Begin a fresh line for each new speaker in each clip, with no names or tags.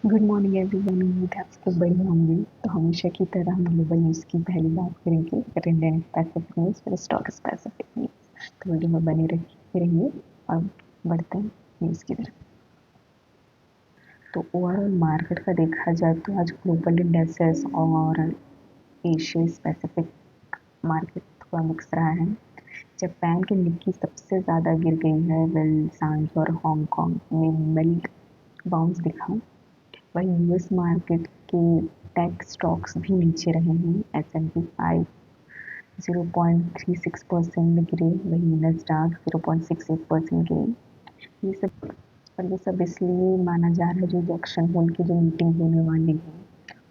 Good morning everyone. उम्मीद है आप सब बढ़िया होंगे। तो हमेशा की तरह हम ग्लोबल न्यूज़ की पहली बात करेंगे, फिर इंडियन स्पेसिफिक न्यूज़, फिर स्टॉक स्पेसिफिक न्यूज़। तो वीडियो में बने रहिए और बढ़ते हैं न्यूज़ की तरफ। तो ओवरऑल मार्केट का देखा जाए तो आज ग्लोबल इंडेक्सेस और एशिया स्पेसिफिक मार्केट थोड़ा मिक्स रहा है। जापान की निक्की सबसे ज़्यादा गिर गई है, वेल सांस और हांगकांग में मिल्ड बाउंस दिखा। वहीं यूएस मार्केट के टेक स्टॉक्स भी नीचे रहे हैं। S&P 5 0.36% गिरे, वहीं नस्डैक 0.68% गिरे। ये सब और ये सब इसलिए माना जा रहा है जो जैक्सन होल की जो मीटिंग होने वाली है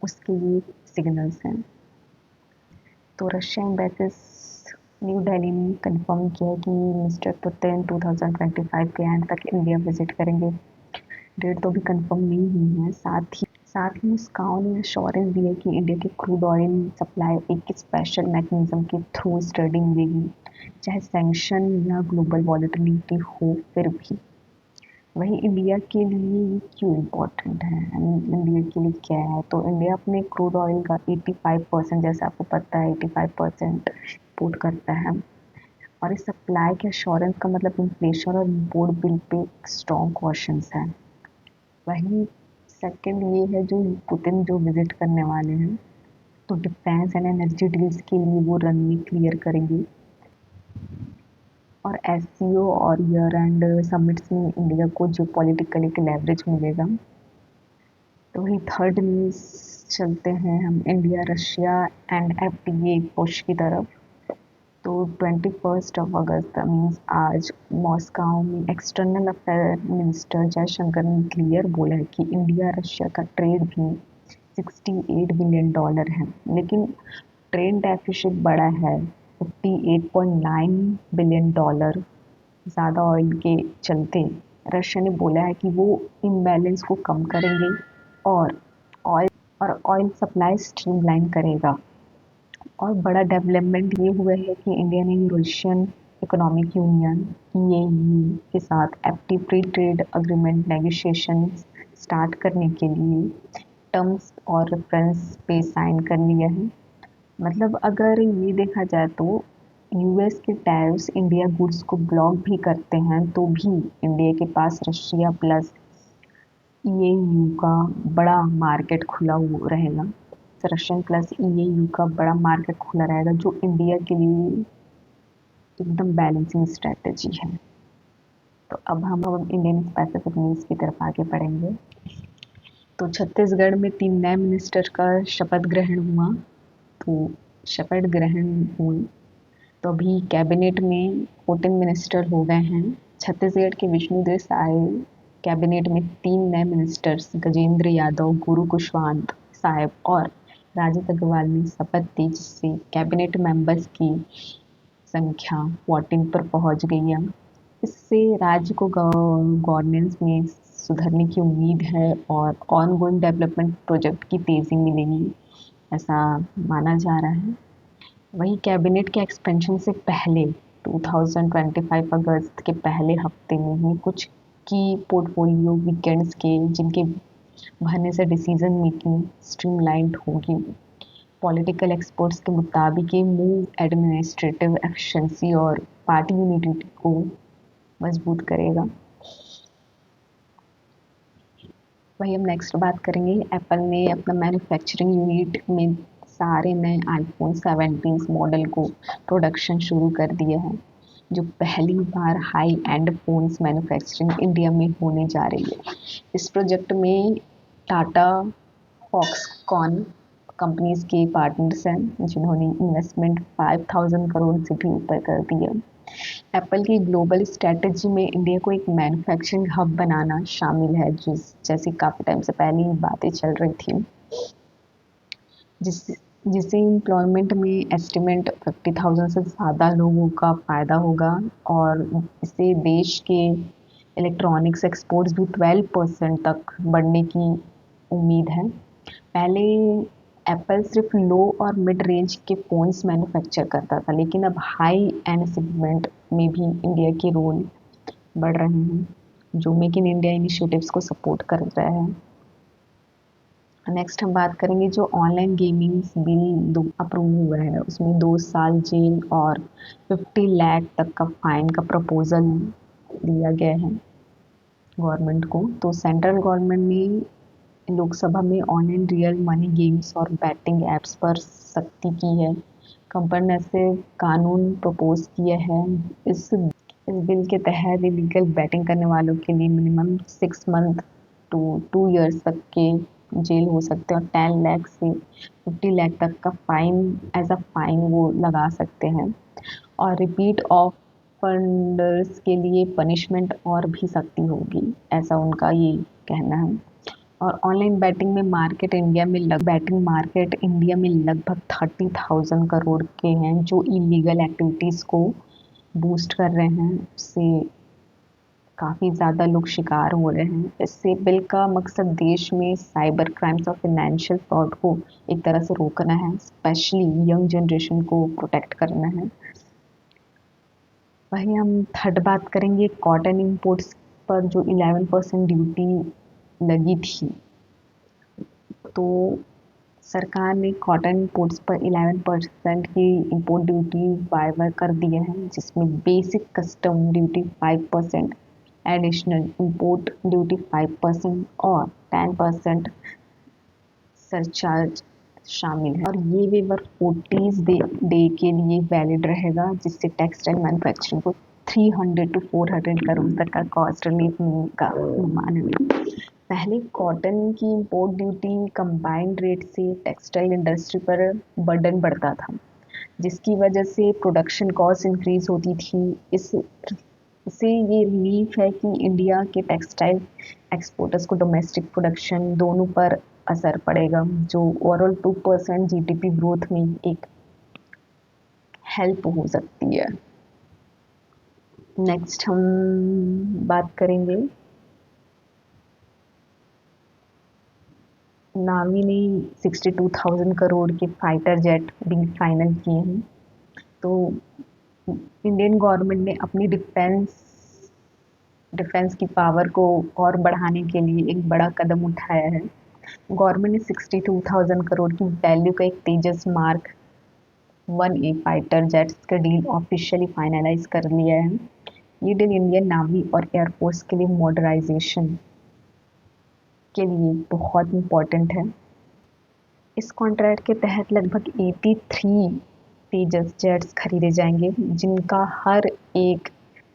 उसके लिए सिग्नल्स हैं। तो रशिया एम्बेसी न्यू दिल्ली ने कंफर्म किया कि मिस्टर पुतिन 2025 के एंड तक इंडिया विजिट करेंगे। डेट तो अभी कंफर्म नहीं हुई है। साथ ही मस्काओ ने एश्योरेंस दी है कि इंडिया के क्रूड ऑयल सप्लाई एक स्पेशल मैकेनिज्म के थ्रू स्टडी मिलेगी, चाहे सैंक्शन या ग्लोबल वॉलेटिलिटी हो फिर भी। वही इंडिया के लिए ये क्यों इम्पोर्टेंट है, इंडिया के लिए क्या है? तो इंडिया अपने क्रूड ऑयल का 85%, जैसे आपको पता है, 85% इम्पोर्ट करता है। और इस सप्लाई के एश्योरेंस का मतलब इन्फ्लेशन और import bill pay strong questions है। वहीं सेकंड ये है जो पुतिन जो विजिट करने वाले हैं, तो डिफेंस एंड एनर्जी डील्स के लिए वो रनवे क्लियर करेंगे। और एससीओ और ईयर एंड समिट्स में इंडिया को जो पॉलिटिकल एक लेवरेज मिलेगा। तो वही थर्ड न्यूज़ चलते हैं हम India Russia and FTA push की तरफ। तो 21 अगस्त मीन्स आज मॉस्को में एक्सटर्नल अफेयर मिनिस्टर जयशंकर ने क्लियर बोला है कि इंडिया रशिया का ट्रेड भी $68 बिलियन है, लेकिन ट्रेड डेफिसिट बड़ा है $58.9 बिलियन। ज़्यादा ऑयल के चलते रशिया ने बोला है कि वो इम्बैलेंस को कम करेंगे और ऑयल ऑयल सप्लाई स्ट्रीमलाइन करेगा। और बड़ा डेवलपमेंट ये हुआ है कि इंडिया ने यूरेशियन इकोनॉमिक यूनियन ईएयू के साथ FT free trade agreement negotiation start करने के लिए टर्म्स और रेफरेंस पे साइन कर लिया है। मतलब अगर ये देखा जाए तो यूएस के टैरिफ्स इंडिया गुड्स को ब्लॉक भी करते हैं तो भी इंडिया के पास रशिया प्लस ईएयू का बड़ा मार्केट खुला हुआ रहेगा। रशियन प्लस ईएयू का बड़ा मार्केट खुला रहेगा जो इंडिया के लिए एकदम बैलेंसिंग स्ट्रेटजी है। तो अब हम इंडियन पैसिफिक न्यूज़ की तरफ आगे बढ़ेंगे। तो छत्तीसगढ़ में 3 नए मिनिस्टर का शपथ ग्रहण हुआ। तो शपथ ग्रहण हुई तो अभी कैबिनेट में 14 मिनिस्टर हो गए हैं। छत्तीसगढ़ के विष्णुदेव साय कैबिनेट में 3 नए मिनिस्टर्स गजेंद्र यादव, गुरु कुशवाहा साहब और राजीव अग्रवाल ने शपथ ली, जिससे कैबिनेट मेंबर्स की संख्या 14 पर पहुंच गई है। इससे राज्य को गवर्नेंस में सुधरने की उम्मीद है और ऑनगोइंग डेवलपमेंट प्रोजेक्ट की तेज़ी मिलेगी, ऐसा माना जा रहा है। वहीं कैबिनेट के एक्सपेंशन से पहले 2025 अगस्त के पहले हफ्ते में ही कुछ की पोर्टफोलियो वीकेंड्स के जिनके भरने से डिसीजन मेकिंग स्ट्रीमलाइंड होगी। पॉलिटिकल एक्सपर्ट्स के मुताबिक ये मूव एडमिनिस्ट्रेटिव एफिशिएंसी और पार्टी यूनिटी को मजबूत करेगा। वही हम नेक्स्ट बात करेंगे, एप्पल ने अपना मैन्युफैक्चरिंग यूनिट में सारे नए आईफोन 17 मॉडल को प्रोडक्शन शुरू कर दिया है, जो पहली बार high end phones manufacturing India में होने जा रही है। इस प्रोजेक्ट में टाटा, फॉक्सकॉन कंपनीज के पार्टनर्स हैं जिन्होंने इन्वेस्टमेंट 5000 करोड़ से भी ऊपर कर दिया। एप्पल की ग्लोबल स्ट्रैटेजी में इंडिया को एक मैन्युफैक्चरिंग हब बनाना शामिल है, जैसे काफ़ी टाइम से पहले ही बातें चल रही थी, जिस जिससे एम्प्लॉयमेंट में एस्टिमेट 50,000 से ज़्यादा लोगों का फ़ायदा होगा। और इससे देश के इलेक्ट्रॉनिक्स एक्सपोर्ट्स भी 12% तक बढ़ने की उम्मीद है। पहले एप्पल सिर्फ लो और मिड रेंज के फ़ोन्स मैन्युफैक्चर करता था, लेकिन अब हाई एंड सेगमेंट में भी इंडिया के रोल बढ़ रहे हैं, जो मेक इन इंडिया इनिशिएटिव्स को सपोर्ट कर रहा है। नेक्स्ट हम बात करेंगे जो ऑनलाइन गेमिंग बिल दो अप्रूव हुआ है उसमें 2 साल जेल और 50 लाख तक का फाइन का प्रपोजल दिया गया है गवर्नमेंट को। तो सेंट्रल गवर्नमेंट ने लोकसभा में ऑनलाइन रियल मनी गेम्स और बैटिंग एप्स पर सख्ती की है। कंप्रेहेंसिव कानून प्रपोज किया है। इस बिल के तहत इलीगल बैटिंग करने वालों के लिए मिनिमम 6 मंथ टू 2 ईयर्स तक के जेल हो सकते हैं और 10 लाख से 50 लाख तक का फाइन एज अ फाइन वो लगा सकते हैं और रिपीट ऑफेंडर्स के लिए पनिशमेंट और भी सख्ती होगी, ऐसा उनका ये कहना है। और ऑनलाइन बैटिंग मार्केट इंडिया में लगभग 30,000 करोड़ के हैं जो इलीगल एक्टिविटीज़ को बूस्ट कर रहे हैं। उससे काफ़ी ज़्यादा लोग शिकार हो रहे हैं। इससे बिल का मकसद देश में साइबर क्राइम्स और फाइनेंशियल फ्रॉड को एक तरह से रोकना है, स्पेशली यंग जनरेशन को प्रोटेक्ट करना है। वहीं हम थर्ड बात करेंगे कॉटन इंपोर्ट्स पर जो 11% ड्यूटी लगी थी। तो सरकार ने कॉटन इंपोर्ट्स पर 11% की इंपोर्ट ड्यूटी वाइवर कर दिए हैं जिसमें basic custom duty 5%, additional import duty 5% और 10% सरचार्ज शामिल है और ये वेवर 40 डे के लिए वैलिड रहेगा जिससे टेक्सटाइल मैन्युफैक्चरिंग को 300 टू 400 करोड़ तक का कॉस्ट रिलीफ मिलने का अनुमान है। पहले कॉटन की इंपोर्ट ड्यूटी कंबाइंड रेट से टेक्सटाइल इंडस्ट्री पर बर्डन बढ़ता था जिसकी वजह से प्रोडक्शन कॉस्ट इंक्रीज होती थी। इससे ये रिलीफ है कि इंडिया के टेक्सटाइल एक्सपोर्टर्स को डोमेस्टिक प्रोडक्शन दोनों पर असर पड़ेगा जो ओवरऑल 2% जीडीपी ग्रोथ में एक हेल्प हो सकती है। नेक्स्ट हम बात करेंगे नावी ने 62,000 करोड़ के फाइटर जेट डील फाइनल किए हैं। तो इंडियन गवर्नमेंट ने अपनी डिफेंस की पावर को और बढ़ाने के लिए एक बड़ा कदम उठाया है। गवर्नमेंट ने 62,000 करोड़ की वैल्यू का एक तेजस मार्क 1A फाइटर जेट्स का डील ऑफिशियली फाइनलाइज कर लिया है। ये डील इंडियन नावी और एयरफोर्स के लिए मॉडर्नाइजेशन के लिए बहुत इम्पोर्टेंट है। इस कॉन्ट्रैक्ट के तहत लगभग 83 तेजस जेट्स खरीदे जाएंगे जिनका हर एक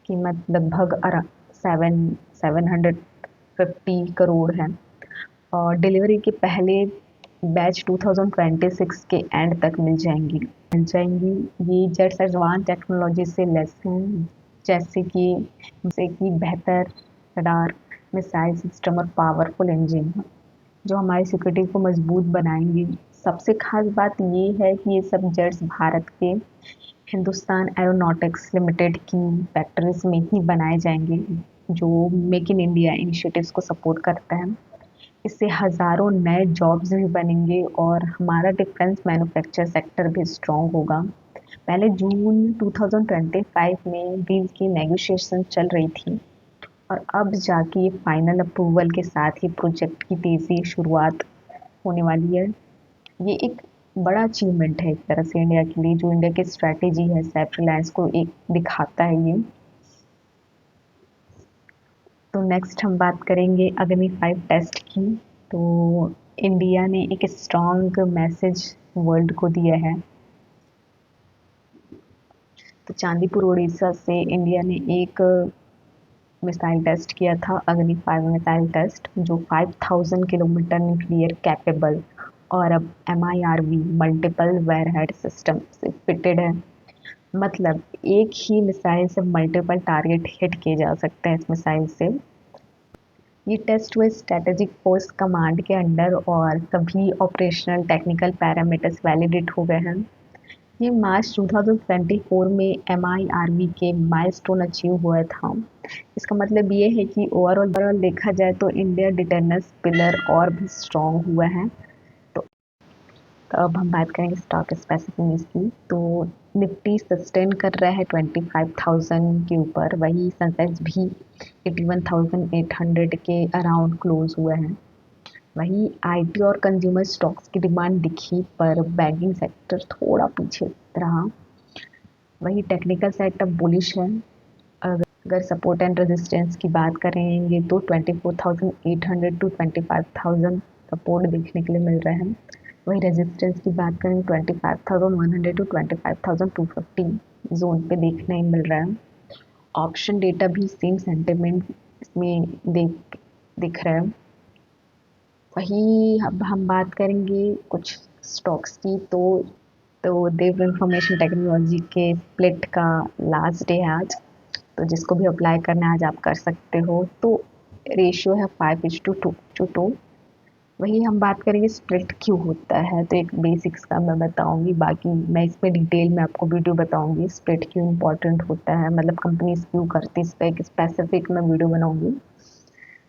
कीमत लगभग 750 करोड़ है और डिलीवरी के पहले बैच 2026 के एंड तक मिल जाएंगी। ये जेट्स एडवांस टेक्नोलॉजी से लेस हैं जैसे कि बेहतर रडार, मिसाइल सिस्टम और पावरफुल इंजन जो हमारी सिक्योरिटी को मजबूत बनाएंगे। सबसे खास बात ये है कि ये सब जेट्स भारत के हिंदुस्तान एरोनॉटिक्स लिमिटेड की फैक्ट्रीज में ही बनाए जाएंगे जो मेक इन इंडिया इनिशिएटिव्स को सपोर्ट करता है। इससे हज़ारों नए जॉब्स भी बनेंगे और हमारा डिफेंस मैन्युफैक्चर सेक्टर भी स्ट्रॉन्ग होगा। पहले जून 2025 में डील की नेगोशिएशन चल रही थी और अब जाके ये फाइनल अप्रूवल के साथ ही प्रोजेक्ट की तेज़ी शुरुआत होने वाली है। ये एक बड़ा अचीवमेंट है एक तरह से इंडिया के लिए, जो इंडिया की स्ट्रैटेजी है सेल्फ रिलायंस को एक दिखाता है ये। तो नेक्स्ट हम बात करेंगे अग्नि 5 टेस्ट की। तो इंडिया ने एक स्ट्रॉन्ग मैसेज वर्ल्ड को दिया है। तो चांदीपुर उड़ीसा से इंडिया ने एक मिसाइल टेस्ट किया था, अग्नि 5 मिसाइल टेस्ट जो 5000 किलोमीटर न्यूक्लियर कैपेबल और अब MIRV मल्टीपल वेयरहेड सिस्टम से फिटेड है। मतलब एक ही मिसाइल से मल्टीपल टारगेट हिट किए जा सकते हैं इस मिसाइल से। ये टेस्ट हुए स्ट्रेटेजिक फोर्स कमांड के अंडर और सभी ऑपरेशनल टेक्निकल पैरामीटर्स वैलिडेट हो गए हैं। ये मार्च 2024 में MIRV के माइलस्टोन अचीव हुआ था। इसका मतलब ये है कि ओवरऑल देखा जाए तो इंडिया डिटरनेंस पिलर और भी स्ट्रॉन्ग हुआ है। तो अब हम बात करेंगे स्टॉक स्पेसिफिक न्यूज़ की। तो निफ्टी सस्टेन कर रहा है 25,000 के ऊपर, वही सेंसेक्स भी 81,800 के अराउंड क्लोज हुआ है। वहीं आईटी और कंज्यूमर स्टॉक्स की डिमांड दिखी पर बैंकिंग सेक्टर थोड़ा पीछे रहा। वही टेक्निकल सेटअप बुलिश है। अगर सपोर्ट एंड रेजिस्टेंस की बात करेंगे तो 24,800 टू 25,000 सपोर्ट देखने के लिए मिल रहे हैं। वही रेजिस्टेंस की बात करें 25,100 टू 25,250 जोन पे देखने मिल रहा है। ऑप्शन डेटा भी सेम सेंटिमेंट इसमें दिख रहा है। वही अब हम बात करेंगे कुछ स्टॉक्स की तो देव इंफॉर्मेशन टेक्नोलॉजी के स्प्लिट का लास्ट डे है आज। तो जिसको भी अप्लाई करना है आज आप कर सकते हो। तो रेशियो है 5:2। वही हम बात करेंगे स्प्लिट क्यों होता है तो एक बेसिक्स का मैं बताऊंगी, बाकी मैं इसमें डिटेल में आपको वीडियो बताऊंगी स्प्लिट क्यों इम्पोर्टेंट होता है, मतलब कंपनीज क्यों करती है, इस पर एक स्पेसिफिक मैं वीडियो बनाऊंगी।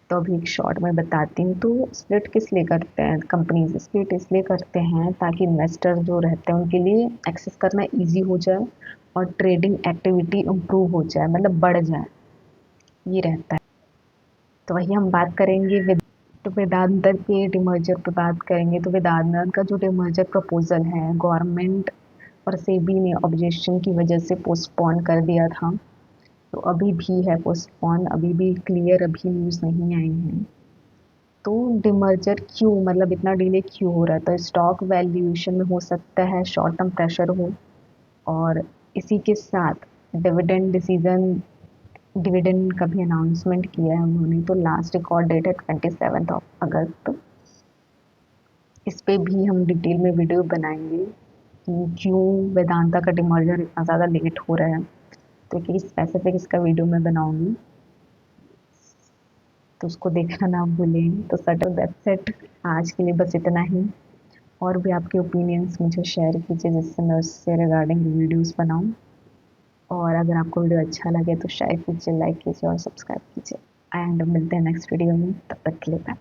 तो अभी एक शॉर्ट में बताती हूँ। तो स्प्लिट किस लिए करते हैं कंपनीज, स्प्लिट इसलिए करते हैं ताकि इन्वेस्टर जो रहते हैं उनके लिए एक्सेस करना इजी हो जाए और ट्रेडिंग एक्टिविटी इम्प्रूव हो जाए, मतलब बढ़ जाए, ये रहता है। तो वही हम बात करेंगे तो वेदांता के डिमर्जर पे बात करेंगे। तो वेदांता का जो डिमर्जर प्रपोजल है गवर्नमेंट और सेबी ने ऑब्जेक्शन की वजह से पोस्टपोन कर दिया था। तो अभी भी है पोस्टपोन, अभी भी क्लियर अभी न्यूज़ नहीं आई है। तो डिमर्जर क्यों, मतलब इतना डिले क्यों हो रहा है, तो स्टॉक वैल्यूएशन में हो सकता है शॉर्ट टर्म प्रेशर हो, और इसी के साथ डिविडेंड डिसीजन डिविडेंड का भी अनाउंसमेंट किया है उन्होंने। तो लास्ट रिकॉर्ड डेट है 27 अगस्त। इस पे भी हम डिटेल में वीडियो बनाएंगे कि क्यों वेदांता का डिमर्जर इतना ज़्यादा लेट हो रहा है। तो एक स्पेसिफिक इसका वीडियो मैं बनाऊंगी, तो उसको देखना ना भूलें। तो सटल दैट्स इट, आज के लिए बस इतना ही। और भी आपके ओपिनियंस मुझे शेयर कीजिए जिससे मैं उससे रिगार्डिंग वीडियोस बनाऊं। और अगर आपको वीडियो अच्छा लगे तो शेयर कीजिए, लाइक कीजिए और सब्सक्राइब कीजिए। एंड मिलते हैं नेक्स्ट वीडियो में, तब तक के लिए बाय।